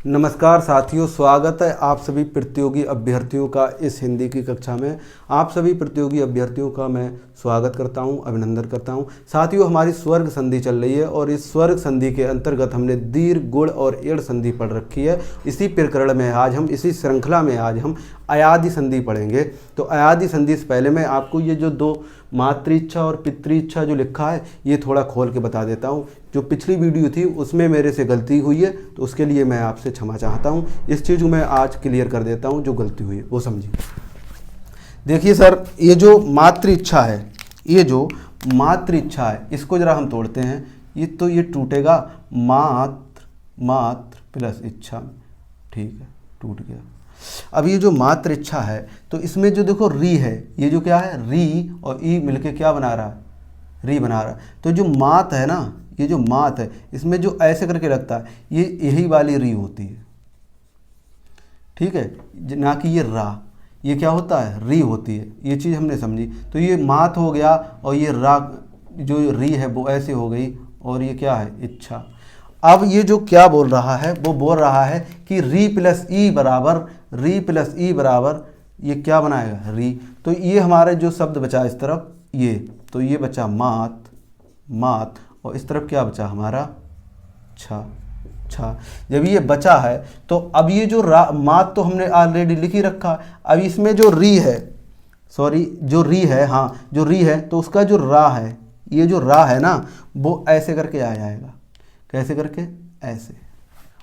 नमस्कार साथियों, स्वागत है आप सभी प्रतियोगी अभ्यर्थियों का इस हिंदी की कक्षा में। आप सभी प्रतियोगी अभ्यर्थियों का मैं स्वागत करता हूं, अभिनंदन करता हूं। साथियों, हमारी स्वर्ग संधि चल रही है और इस स्वर्ग संधि के अंतर्गत हमने दीर्घ, गुण और एड़ संधि पढ़ रखी है। इसी प्रकरण में आज हम, इसी श्रृंखला में आज हम अयादि संधि पढ़ेंगे। तो अयादि संधि से पहले मैं आपको ये जो दो मातृइच्छा और पितृइच्छा जो लिखा है ये थोड़ा खोल के बता देता हूँ। जो पिछली वीडियो थी उसमें मेरे से गलती हुई है, तो उसके लिए मैं आपसे क्षमा चाहता हूँ। इस चीज़ को मैं आज क्लियर कर देता हूँ, जो गलती हुई है वो समझिए। देखिए सर, ये जो मातृइच्छा है, ये जो मातृइच्छा है, इसको जरा हम तोड़ते हैं। ये टूटेगा मात्र प्लस इच्छा, ठीक है, टूट गया। अब ये जो मातृइच्छा है, तो इसमें जो देखो री है, ये जो क्या है, री और ई मिलके क्या बना रहा है, री बना रहा है। तो जो मात है ना, ये जो मात है, इसमें जो ऐसे करके लगता है, ये यही वाली री होती है, ठीक है, ना कि ये रा। ये क्या होता है, री होती है। ये चीज़ हमने समझी। तो ये मात हो गया और ये रा जो री है वो ऐसे हो गई, और ये क्या है, इच्छा। अब ये जो क्या बोल रहा है, वो बोल रहा है कि री प्लस ई बराबर ये क्या बनाएगा, री। तो ये हमारा जो शब्द बचा इस तरफ, ये तो ये बचा मात, और इस तरफ क्या बचा हमारा, छा। जब ये बचा है तो अब ये जो मात तो हमने ऑलरेडी लिख ही रखा। अब इसमें जो री है, जो री है, हाँ जो री है, तो उसका जो रा है, ये जो रा है ना, वो ऐसे करके आ जाएगा। कैसे करके, ऐसे।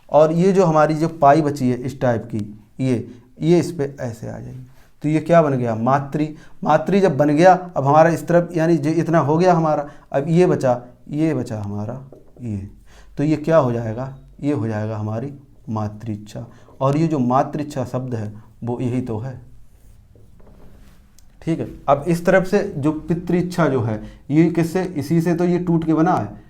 और ये जो हमारी जो पाई बची है इस टाइप की, ये इस पे ऐसे आ जाएगी। तो ये क्या बन गया, मातृ जब बन गया, अब हमारा इस तरफ यानी जो इतना हो गया हमारा। अब ये बचा हमारा ये, तो ये क्या हो जाएगा, ये हो जाएगा हमारी मातृइच्छा। और ये जो मातृइच्छा शब्द है वो यही तो है, ठीक है। अब इस तरफ से जो पितृइच्छा जो है, ये किससे, इसी से तो ये टूट के बना है।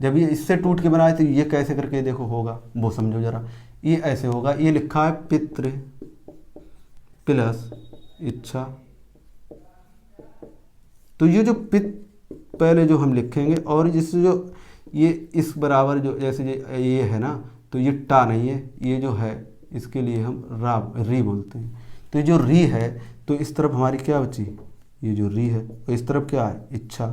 जब ये इससे टूट के बना है तो ये कैसे करके देखो होगा, वो समझो जरा। ये ऐसे होगा, ये लिखा है पितृ प्लस इच्छा। तो ये जो पहले जो हम लिखेंगे, और जिससे जो ये इस बराबर जो जैसे ये है ना, तो ये टा नहीं है, ये जो है इसके लिए हम री बोलते हैं। तो ये जो री है, तो इस तरफ हमारी क्या बची, ये जो री है, और इस तरफ क्या है, इच्छा।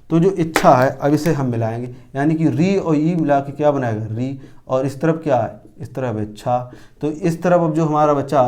तो जो इच्छा है अब इसे हम मिलाएंगे, यानी कि री और ई मिला के क्या बनाएगा, री। और इस तरफ क्या है, इस तरफ इच्छा। तो इस तरफ अब जो हमारा बचा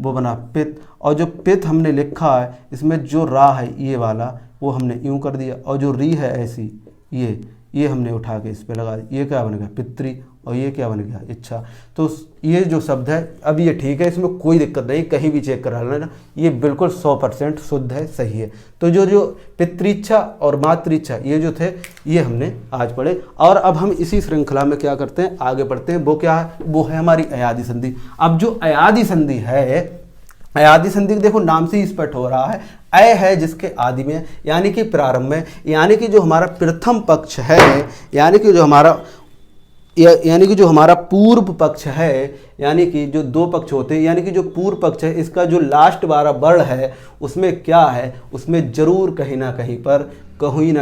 वो बना पित। और जो पित हमने लिखा है, इसमें जो रा है ये वाला, वो हमने यूँ कर दिया। और जो री है ऐसी, ये हमने उठा के इस पे लगा दिया। ये क्या बन गया, पितृ, और ये क्या बन गया, इच्छा। तो ये जो शब्द है अब ये ठीक है, इसमें कोई दिक्कत नहीं, कहीं भी चेक करा लेना, ये बिल्कुल 100% शुद्ध है, सही है। तो जो पितृइच्छा और मातृइच्छा ये जो थे, ये हमने आज पढ़े। और अब हम इसी श्रृंखला में क्या करते हैं, आगे बढ़ते हैं। वो क्या है, वो है हमारी अयादि संधि। अब जो अयादि संधि है, अयादि संधि देखो नाम से ही स्पष्ट हो रहा है, अय है जिसके आदि में, यानी कि प्रारंभ में, यानी कि जो हमारा प्रथम पक्ष है, यानी कि जो हमारा पूर्व पक्ष है, यानी कि जो दो पक्ष होते हैं, यानी कि जो पूर्व पक्ष है, इसका जो लास्ट वाला वर्ण है, उसमें क्या है, उसमें जरूर कहीं ना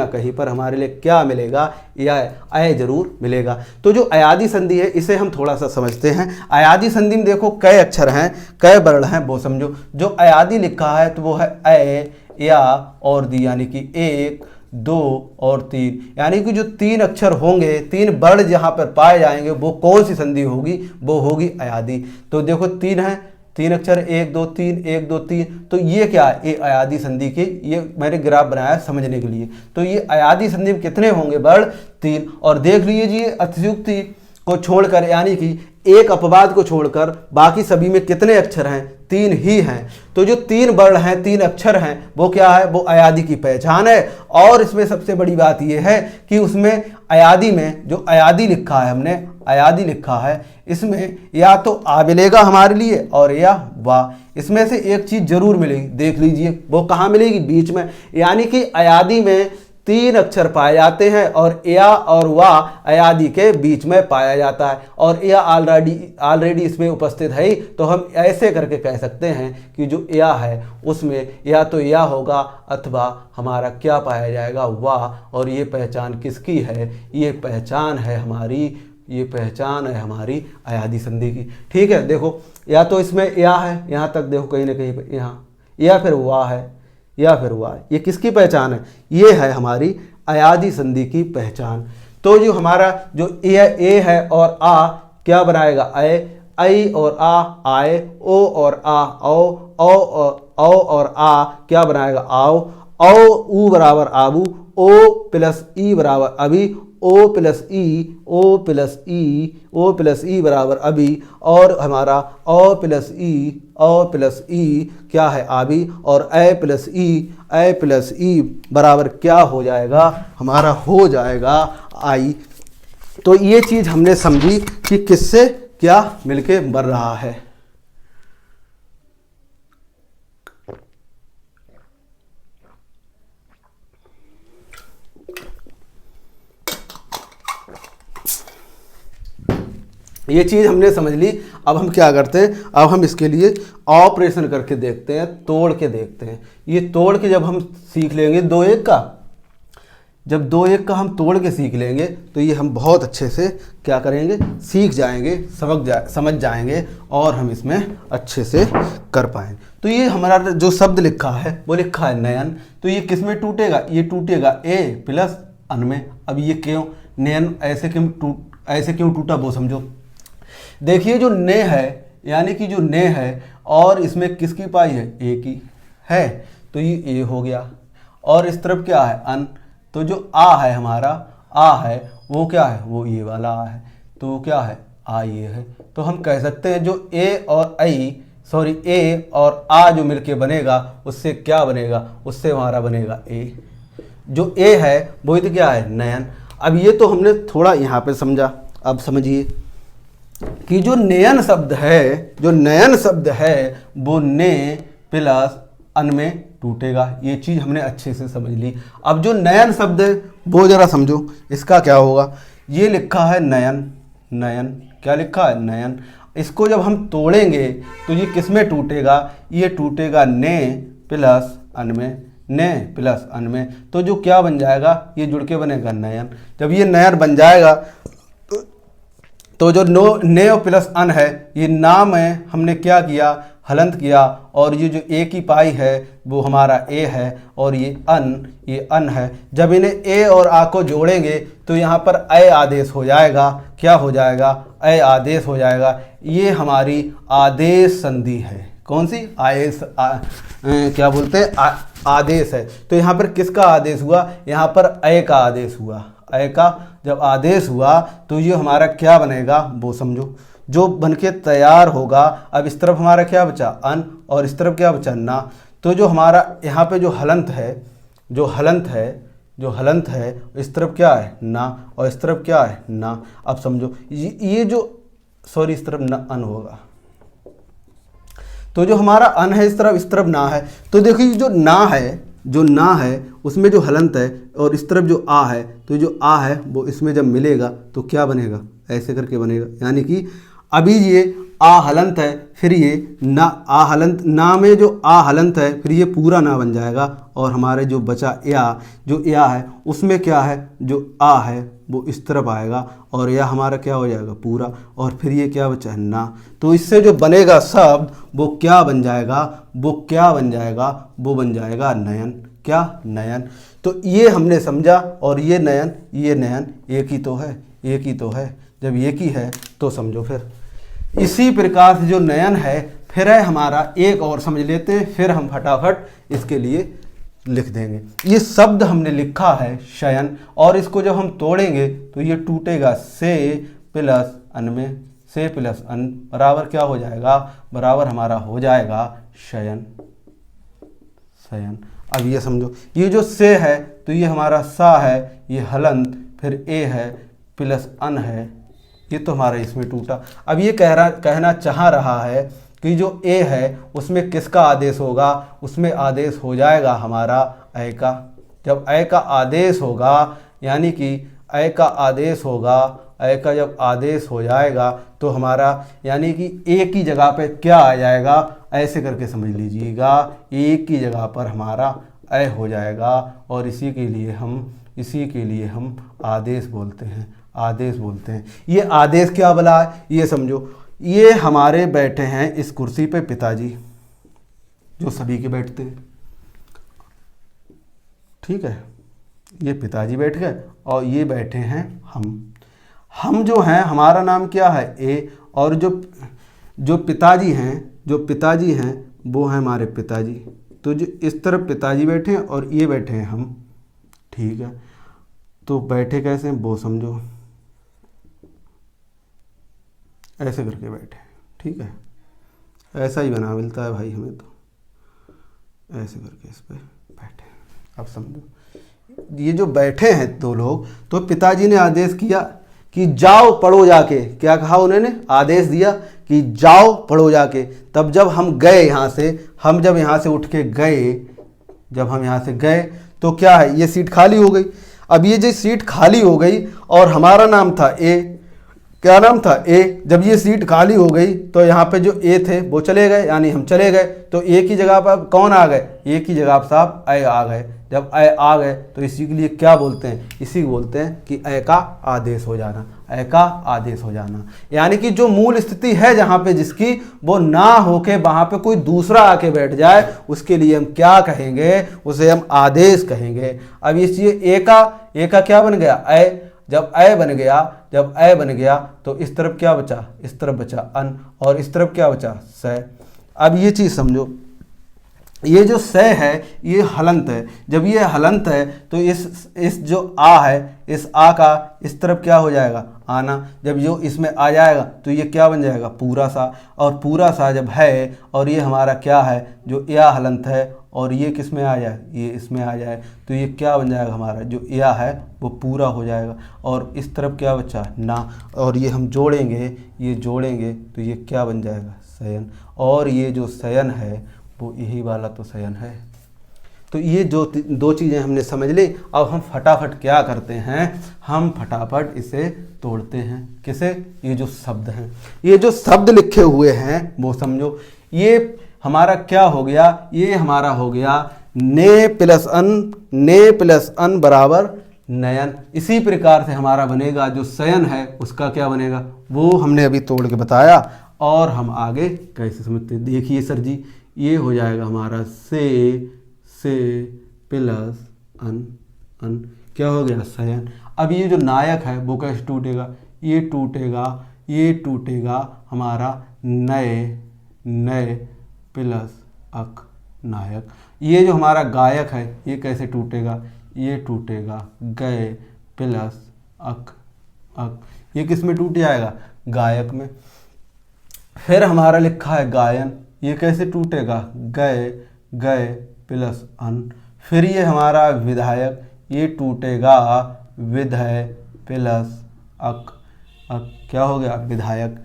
कहीं पर हमारे लिए क्या मिलेगा, या अय जरूर मिलेगा। तो जो अयादि संधि है, इसे हम थोड़ा सा समझते हैं। अयादि संधि में देखो कई अक्षर हैं, कई वर्ण हैं, वो समझो। जो अयादि लिखा है तो वो है अय, या और दी, यानी कि 1, 2 और 3, यानी कि जो 3 अक्षर होंगे, 3 वर्ण जहाँ पर पाए जाएंगे, वो कौन सी संधि होगी, वो होगी अयादि। तो देखो 3 है, 3 अक्षर, 1 2 3, 1 2 3। तो ये क्या है, ये अयादि संधि के, ये मैंने ग्राफ बनाया समझने के लिए। तो ये अयादि संधि में कितने होंगे वर्ण, 3। और देख लीजिए अतियुक्ति को छोड़कर, यानी कि एक अपवाद को छोड़कर बाकी सभी में कितने अक्षर हैं, 3 ही हैं। तो जो 3 वर्ण हैं, 3 अक्षर हैं, वो क्या है, वो अयादि की पहचान है। और इसमें सबसे बड़ी बात यह है कि उसमें अयादि में जो अयादि लिखा है, हमने अयादि लिखा है, इसमें या तो आ मिलेगा हमारे लिए, और या वाह। इसमें से एक चीज जरूर मिलेगी, देख लीजिए वो कहाँ मिलेगी, बीच में। यानी कि अयादि में 3 अक्षर पाए जाते हैं, और या और वाह अयादि के बीच में पाया जाता है, और या ऑलरेडी इसमें उपस्थित है ही। तो हम ऐसे करके कह सकते हैं कि जो या है उसमें या तो या होगा, अथवा हमारा क्या पाया जाएगा, वाह। और ये पहचान किसकी है, ये पहचान है हमारी ये पहचान है हमारी अयादी संधि की। ठीक है, देखो या तो इसमें या है, यहाँ तक देखो कहीं ना कहीं पे यहाँ, या फिर वाह है, या फिर वाह। ये किसकी पहचान है? ये है हमारी अयादी संधि की पहचान। तो जो हमारा जो ए है और आ क्या बनाएगा? ऐ और आ आए, ओ और आ औ और आ क्या बनाएगा? आओ। औ ऊ बराबर आबू, ओ प्लस ई बराबर अभी, ओ प्लस ई बराबर अभी, और हमारा ओ प्लस ई क्या है? आबी, और ए प्लस ई बराबर क्या हो जाएगा? हमारा हो जाएगा आई। तो ये चीज़ हमने समझी कि किससे क्या मिलके बन रहा है। ये चीज़ हमने समझ ली। अब हम क्या करते हैं? अब हम इसके लिए ऑपरेशन करके देखते हैं, तोड़ के देखते हैं। ये तोड़ के जब हम सीख लेंगे 2 1 का, जब 2 1 का हम तोड़ के सीख लेंगे तो ये हम बहुत अच्छे से क्या करेंगे? सीख जाएंगे, समझ जाएंगे, और हम इसमें अच्छे से कर पाएंगे। तो ये हमारा जो शब्द लिखा है वो लिखा है नयन। तो ये किस में टूटेगा? ये टूटेगा ए प्लस अन में। अब ये क्यों नयन ऐसे क्यों टूटा वो समझो। देखिए जो ने है, यानी कि जो ने है, और इसमें किसकी पाई है? ए की है, तो ये ए हो गया। और इस तरफ क्या है? अन। तो जो आ है हमारा, आ है वो क्या है? वो ये वाला आ है, तो वो क्या है? आ ये है। तो हम कह सकते हैं जो ए और आ जो मिलके बनेगा उससे क्या बनेगा? उससे हमारा बनेगा ए। जो ए है वो तो क्या है? नयन। अब ये तो हमने थोड़ा यहाँ पे समझा। अब समझिए कि जो नयन शब्द है वो ने प्लस अन में टूटेगा। ये चीज़ हमने अच्छे से समझ ली। अब जो नयन शब्द है वो जरा समझो, इसका क्या होगा? ये लिखा है नयन, क्या लिखा है? नयन। इसको जब हम तोड़ेंगे तो ये किस में टूटेगा? ये टूटेगा ने प्लस अन में, ने प्लस अन में। तो जो क्या बन जाएगा? ये जुड़ के बनेगा नयन। जब ये नयन बन जाएगा तो जो ने और प्लस अन है, ये नाम है, हमने क्या किया? हलंत किया। और ये जो ए की पाई है वो हमारा ए है, और ये अन है। जब इन्हें ए और आ को जोड़ेंगे तो यहाँ पर ए आदेश हो जाएगा। क्या हो जाएगा? ए आदेश हो जाएगा। ये हमारी आदेश संधि है। कौन सी? क्या बोलते हैं? आदेश है। तो यहाँ पर किसका आदेश हुआ? यहाँ पर ए का आदेश हुआ। ए का जब आदेश हुआ तो ये हमारा क्या बनेगा वो समझो, जो बनके तैयार होगा। अब इस तरफ हमारा क्या बचा? अन, और इस तरफ क्या बचा? ना। तो जो हमारा यहाँ पे जो हलंत है इस तरफ क्या है? ना, और इस तरफ क्या है? ना। अब समझो ये जो इस तरफ ना अन होगा, तो जो हमारा अन है इस तरफ ना है। तो देखिए जो ना है उसमें जो हलंत है और इस तरफ जो आ है, तो जो आ है वो इसमें जब मिलेगा तो क्या बनेगा? ऐसे करके बनेगा। यानी कि अभी ये आ हलंत है, फिर ये ना आ हलंत, ना में जो आ हलंत है फिर ये पूरा ना बन जाएगा, और हमारे जो बचा या है उसमें क्या है? जो आ है वो इस तरफ आएगा, और यह हमारा क्या हो जाएगा? पूरा। और फिर ये क्या बचा है? ना। तो इससे जो बनेगा शब्द वो क्या बन जाएगा? वो बन जाएगा नयन। क्या? नयन। तो ये हमने समझा। और ये नयन एक ही तो है। जब एक ही है तो समझो फिर इसी प्रकार से जो नयन है फिर है हमारा एक और समझ लेते हैं, फिर हम फटाफट इसके लिए लिख देंगे। ये शब्द हमने लिखा है शयन, और इसको जब हम तोड़ेंगे तो ये टूटेगा से प्लस अन में। से प्लस अन बराबर क्या हो जाएगा? बराबर हमारा हो जाएगा शयन। अब ये समझो, ये जो से है तो ये हमारा सा है, ये हलंत, फिर ए है प्लस अन है, ये तो हमारा इसमें टूटा। अब ये कहना चाह रहा है कि जो ए है उसमें किसका आदेश होगा? उसमें आदेश हो जाएगा हमारा ए का। जब ए का आदेश होगा, यानी कि ए का आदेश होगा, ए का जब आदेश हो जाएगा तो हमारा यानी कि ए की जगह पे क्या आ जाएगा? ऐसे करके समझ लीजिएगा, ए की जगह पर हमारा ए हो जाएगा, और इसी के लिए हम आदेश बोलते हैं। आदेश बोलते हैं। ये आदेश क्या भला है ये समझो। ये हमारे बैठे हैं इस कुर्सी पे पिताजी, जो सभी के बैठते हैं, ठीक है। ये पिताजी बैठ गए और ये बैठे हैं हम जो हैं हमारा नाम क्या है ए, और जो पिताजी हैं वो हैं हमारे पिताजी। तो जो इस तरफ पिताजी बैठे हैं और ये बैठे हैं हम, ठीक है। तो बैठे कैसे हैं वो समझो, ऐसे करके बैठे, ठीक है। ऐसा ही बना मिलता है भाई हमें, तो ऐसे करके इस पे बैठे। अब समझो ये जो बैठे हैं दो लोग, तो पिताजी ने आदेश किया कि जाओ पढ़ो जाके। क्या कहा उन्होंने? आदेश दिया कि जाओ पढ़ो जाके। तब जब हम गए यहाँ से, जब यहाँ से उठ के गए, जब हम यहाँ से गए तो क्या है, ये सीट खाली हो गई। अब ये जो सीट खाली हो गई और हमारा नाम था ए, क्या नाम था ए। जब ये सीट खाली हो गई तो यहाँ पे जो ए थे वो चले गए, यानी हम चले गए। तो ए की जगह पर कौन आ गए? ए की जगह पर साहब ए आ गए। जब ए आ गए तो इसी के लिए क्या बोलते हैं? इसी को बोलते हैं कि ए का आदेश हो जाना, ए का आदेश हो जाना। यानी कि जो मूल स्थिति है जहाँ पे जिसकी, वो ना होके वहाँ पे कोई दूसरा आके बैठ जाए, उसके लिए हम क्या कहेंगे? उसे हम आदेश कहेंगे। अब इसलिए ए का क्या बन गया? ए। जब ए बन गया तो इस तरफ क्या बचा? इस तरफ बचा अन, और इस तरफ क्या बचा? स। अब ये चीज़ समझो, ये जो स है ये हलंत है। जब ये हलंत है तो इस जो आ है, इस आ का इस तरफ क्या हो जाएगा? आना। जब जो इसमें आ जाएगा तो ये क्या बन जाएगा? पूरा सा। और पूरा सा जब है और ये हमारा क्या है? जो या हलंत है, और ये किस में आ जाए? ये इसमें आ जाए, तो ये क्या बन जाएगा? हमारा जो या है वो पूरा हो जाएगा। और इस तरफ क्या बचा? ना। और ये हम जोड़ेंगे, तो ये क्या बन जाएगा? शयन। और ये जो शयन है वो यही वाला तो शयन है। तो ये जो दो चीज़ें हमने समझ ली। अब हम फटाफट क्या करते हैं? हम फटाफट इसे तोड़ते हैं। किसे? ये जो शब्द हैं, ये जो शब्द लिखे हुए हैं वो समझो। ये हमारा क्या हो गया? ये हमारा हो गया ने प्लस अन बराबर नयन। इसी प्रकार से हमारा बनेगा जो शयन है उसका क्या बनेगा, वो हमने अभी तोड़ के बताया। और हम आगे कैसे समझते हैं? देखिए सर जी, ये हो जाएगा हमारा से प्लस अन क्या हो गया? शयन। अब ये जो नायक है वो कैसे टूटेगा? ये टूटेगा हमारा नए प्लस अक नायक। ये जो हमारा गायक है ये कैसे टूटेगा? ये टूटेगा गए प्लस अक। ये किस में टूट जाएगा? गायक में। फिर हमारा लिखा है गायन, ये कैसे टूटेगा? गए प्लस अन। फिर ये हमारा विधायक, ये टूटेगा विधय प्लस अक। क्या हो गया? विधायक।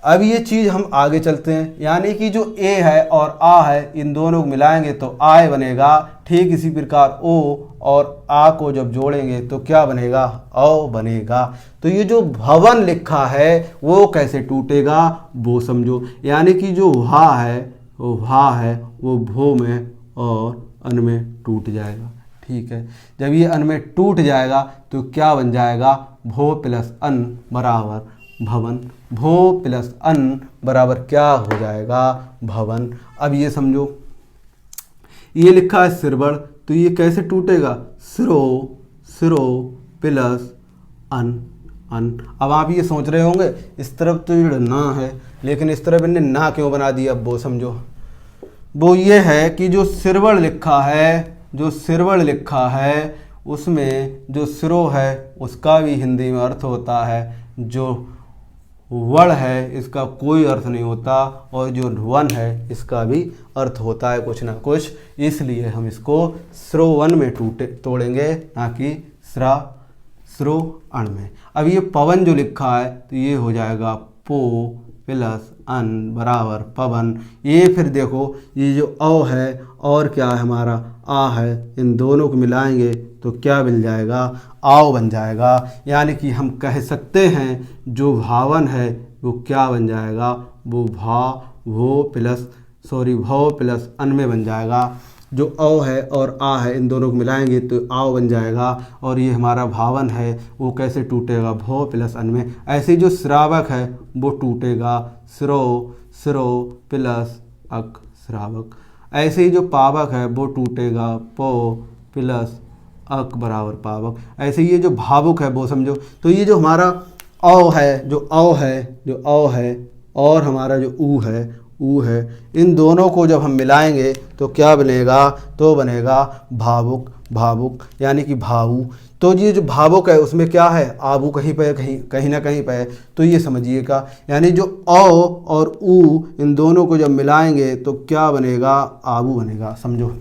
अब ये चीज़ हम आगे चलते हैं, यानी कि जो ए है और आ है इन दोनों को मिलाएंगे तो आय बनेगा। ठीक इसी प्रकार ओ और आ को जब जोड़ेंगे तो क्या बनेगा? औ बनेगा। तो ये जो भवन लिखा है वो कैसे टूटेगा वो समझो। यानी कि जो हा है वो भो में और अन में टूट जाएगा। ठीक है, जब ये अन में टूट जाएगा तो क्या बन जाएगा? भो प्लस अन बराबर भवन। भो प्लस अन बराबर क्या हो जाएगा? भवन। अब ये समझो, ये लिखा है सिरबड़, तो ये कैसे टूटेगा? सिरो प्लस अन। अब आप ये सोच रहे होंगे इस तरफ तो ये ना है, लेकिन इस तरफ इन्हें ना क्यों बना दिया? अब वो समझो। वो ये है कि जो सिरबड़ लिखा है उसमें जो सिरो है उसका भी हिंदी में अर्थ होता है, जो वण है इसका कोई अर्थ नहीं होता, और जो वन है इसका भी अर्थ होता है कुछ ना कुछ। इसलिए हम इसको स्रोवन में तोड़ेंगे, ना कि स्रो अण में। अब ये पवन जो लिखा है तो ये हो जाएगा पो प्लस अन बराबर पवन। ये फिर देखो, ये जो अ है और क्या है हमारा आ है, इन दोनों को मिलाएंगे तो क्या मिल जाएगा? आओ बन जाएगा। यानी कि हम कह सकते हैं जो भावन है वो क्या बन जाएगा? वो भो प्लस अन में बन जाएगा। जो अ है और आ है इन दोनों को मिलाएंगे तो आओ बन जाएगा। और ये हमारा भावन है वो कैसे टूटेगा, भो प्लस अन में। ऐसे जो श्रावक है वो टूटेगा श्रो, श्रो प्लस अक श्रावक। ऐसे ही जो पावक है वो टूटेगा पो प्लस अक बराबर पावक। ऐसे ये जो भावुक है वो समझो। तो ये जो हमारा औ है, जो औ है, जो औ है और हमारा जो ऊ है, इन दोनों को जब हम मिलाएंगे तो क्या बनेगा, तो बनेगा भावुक, भावुक यानी कि भावु। तो ये जो भावुक है उसमें क्या है, आबू कहीं पे कहीं ना कहीं पे है। तो ये समझिएगा, यानी जो औ और ऊ इन दोनों को जब मिलाएंगे तो क्या बनेगा, आबू बनेगा। समझो,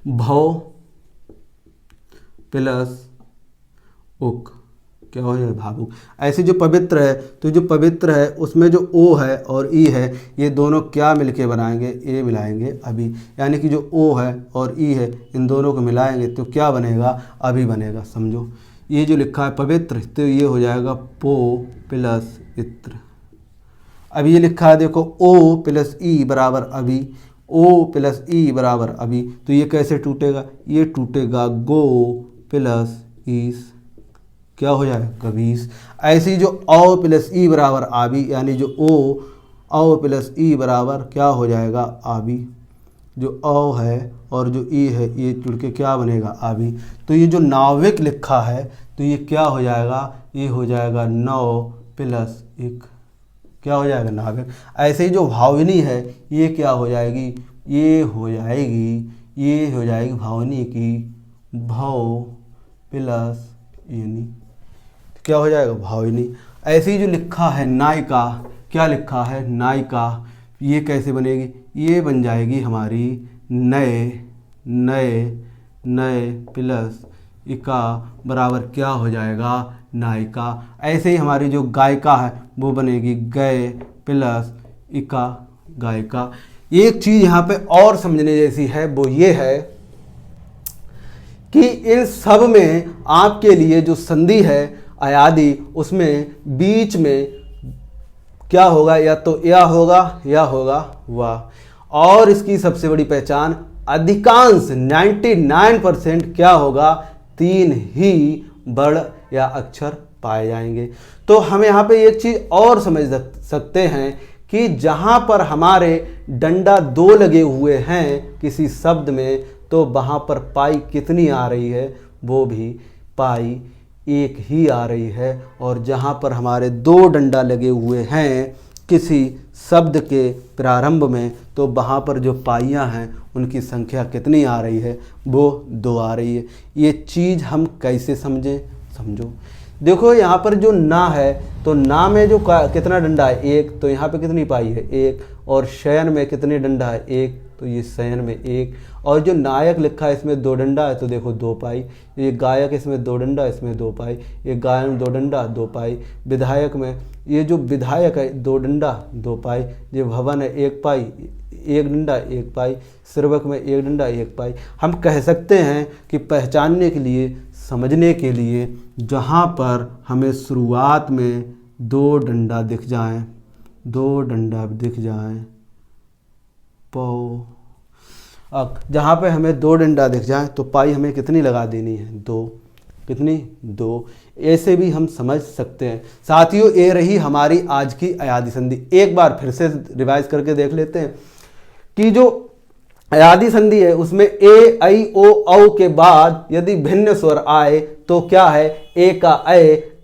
भौ प्लस उक क्या हो जाए, भावुक। ऐसे जो पवित्र है, तो जो पवित्र है उसमें जो ओ है और ई है ये दोनों क्या मिलके बनाएंगे, ए मिलाएंगे अभी। यानी कि जो ओ है और ई है इन दोनों को मिलाएंगे तो क्या बनेगा, अभी बनेगा। समझो, ये जो लिखा है पवित्र तो ये हो जाएगा पो प्लस इत्र। अब ये लिखा है देखो ओ प्लस ई बराबर अभी, ओ प्लस ई बराबर अभी। तो ये कैसे टूटेगा, ये टूटेगा गो प्लस ईस, क्या हो जाएगा, कबीस। ऐसे ही जो औ प्लस ई बराबर आबी, यानी जो ओ औ प्लस ई बराबर क्या हो जाएगा, आबी। जो औ है और जो ई है ये जुड़ के क्या बनेगा, आबी। तो ये जो नाविक लिखा है तो ये क्या हो जाएगा, ये हो जाएगा नौ प्लस एक, क्या हो जाएगा, नाविक। ऐसे ही जो भावनी है ये क्या हो जाएगी, ये हो जाएगी भावनी की भौ प्लस यानी क्या हो जाएगा, भावनी। ऐसे ही जो लिखा है नायिका, क्या लिखा है, नायिका, ये कैसे बनेगी, ये बन जाएगी हमारी नए, नए, नए प्लस इका बराबर क्या हो जाएगा, नायिका। ऐसे ही हमारी जो गायिका है वो बनेगी गए प्लस इका, गायिका। एक चीज़ यहाँ पे और समझने जैसी है वो ये है कि इन सब में आपके लिए जो संधि है अयादि, उसमें बीच में क्या होगा, या तो या होगा या होगा वाह। और इसकी सबसे बड़ी पहचान अधिकांश 99% क्या होगा, 3 ही वर्ण या अक्षर पाए जाएंगे। तो हम यहाँ पे एक चीज़ और समझ सकते हैं कि जहाँ पर हमारे डंडा 2 लगे हुए हैं किसी शब्द में तो वहाँ पर पाई कितनी आ रही है, वो भी पाई एक ही आ रही है। और जहाँ पर हमारे 2 डंडा लगे हुए हैं किसी शब्द के प्रारंभ में तो वहाँ पर जो पाइयाँ हैं उनकी संख्या कितनी आ रही है, वो 2 आ रही है। ये चीज़ हम कैसे समझें, समझो। देखो यहाँ पर जो ना है तो ना में जो कितना डंडा है, 1, तो यहाँ पे कितनी पाई है, 1। और शयन में कितने डंडा है, 1, तो ये शयन में 1। और जो नायक लिखा है इसमें 2 डंडा है तो देखो 2 पाई। ये गायक इसमें 2 डंडा, इसमें 2 पाई। ये गायन 2 डंडा 2 पाई। विधायक में ये जो विधायक है 2 डंडा 2 पाई। ये भवन है 1 पाई, 1 डंडा 1 पाई। सेवक में 1 डंडा 1 पाई। हम कह सकते हैं कि पहचानने के लिए, समझने के लिए, जहाँ पर हमें शुरुआत में 2 डंडा दिख जाएं, 2 डंडा दिख जाएं, पौ अब जहाँ पे हमें 2 डंडा दिख जाए तो पाई हमें कितनी लगा देनी है, 2। कितनी, 2। ऐसे भी हम समझ सकते हैं। साथियों, ये रही हमारी आज की अयादी संधि। एक बार फिर से रिवाइज करके देख लेते हैं कि जो अयादी संधि है उसमें ए, ऐ, ओ, औ के बाद यदि भिन्न स्वर आए तो क्या है, ए का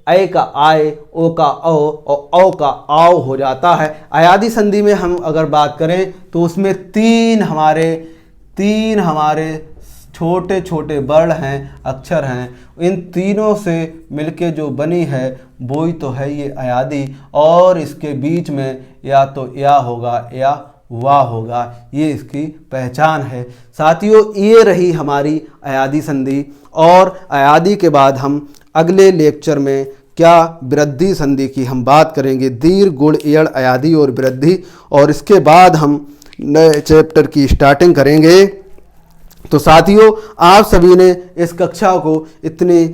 ऐ का आए, ओ का औ और औ का आओ हो जाता है। अयादी संधि में हम अगर बात करें तो उसमें 3 हमारे छोटे छोटे वर्ण हैं, अक्षर हैं। इन तीनों से मिलके जो बनी है वो ही तो है ये अयादी। और इसके बीच में या तो या होगा या वाह होगा, ये इसकी पहचान है। साथियों, ये रही हमारी अयादी संधि। और अयादी के बाद हम अगले लेक्चर में क्या वृद्धि संधि की हम बात करेंगे, दीर्घ, गुण, एड़, अयादी और वृद्धि। और इसके बाद हम नए चैप्टर की स्टार्टिंग करेंगे। तो साथियों, आप सभी ने इस कक्षा को इतने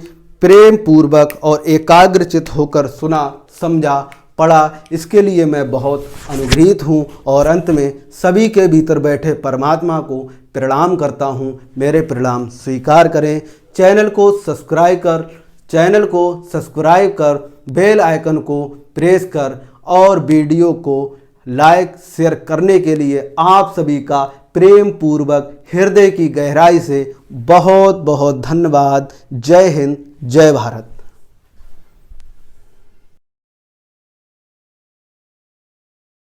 प्रेम पूर्वक और एकाग्रचित होकर सुना, समझा, पढ़ा, इसके लिए मैं बहुत अनुग्रहित हूँ। और अंत में सभी के भीतर बैठे परमात्मा को प्रणाम करता हूँ, मेरे प्रणाम स्वीकार करें। चैनल को सब्सक्राइब कर बेल आइकन को प्रेस कर और वीडियो को लाइक शेयर करने के लिए आप सभी का प्रेम पूर्वक हृदय की गहराई से बहुत बहुत धन्यवाद। जय हिंद, जय भारत।